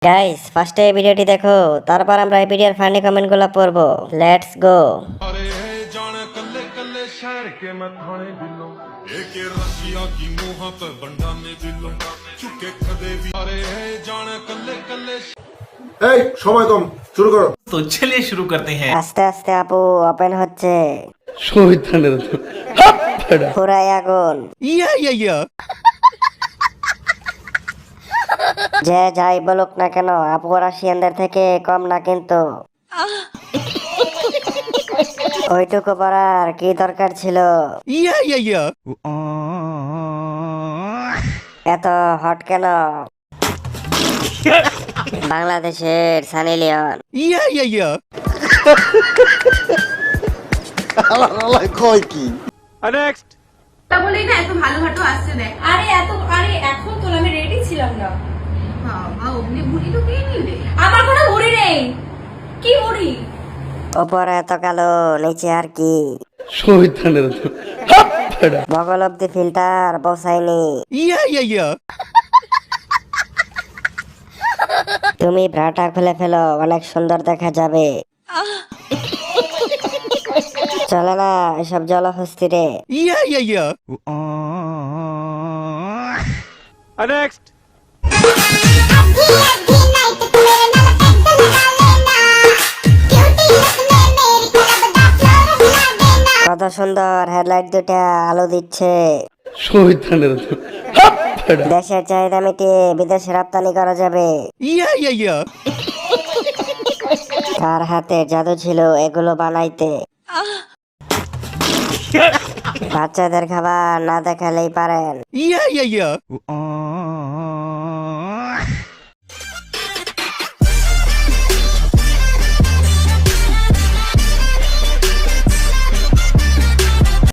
Guys ফার্স্টে এই ভিডিওটি দেখো, তারপর আমরা এই ভিডিওর ফানি কমেন্টগুলো পড়বো। Let's go. अरे जान कल्ले कल्ले शहर के मैं थाने दिलों एक रशिया की मुंह पे बंडा ने दिलों चुके कदे भी अरे जान कल्ले कल्ले এই সময় কম, শুরু করো। तो चलिए शुरू करते हैं। আস্তে আস্তে আপু ওপেন হচ্ছে। শহীদানের পুরাই আগুন। যে যাই বলুক না কেন, আপু রাশিয়ানদের থেকে কম না কিন্তু। ওইটুকু পড়ার কি দরকার ছিল? এত হট কেন? বাংলাদেশের সানি লিওন। তা বলেই না এত ভালো ভাটো আসছে দেখ। আরে এখন তো আমি রেডি ছিলাম না। বাবা অমনি ভুড়ি তো কে নিলে? আমার কোনো ভুড়ি নেই। কি ভুড়ি? ওপরে এত কালো, নিচে আর কি? শহীদানের বগল অব্দি ফিল্টার বসাইনি। তুমি ব্রাটা খুলে ফেলো, অনেক সুন্দর দেখা যাবে। চলে না এসব জলহস্তি রে। কত সুন্দর হেডলাইট দুটা আলো দিচ্ছে। শহীদানের দেশের চাহিদা মিটিয়ে বিদেশে রপ্তানি করা যাবে। কার হাতে জাদু ছিল এগুলো বানাইতে? বাচ্চাদের খাবার না দেখালেই পারেন।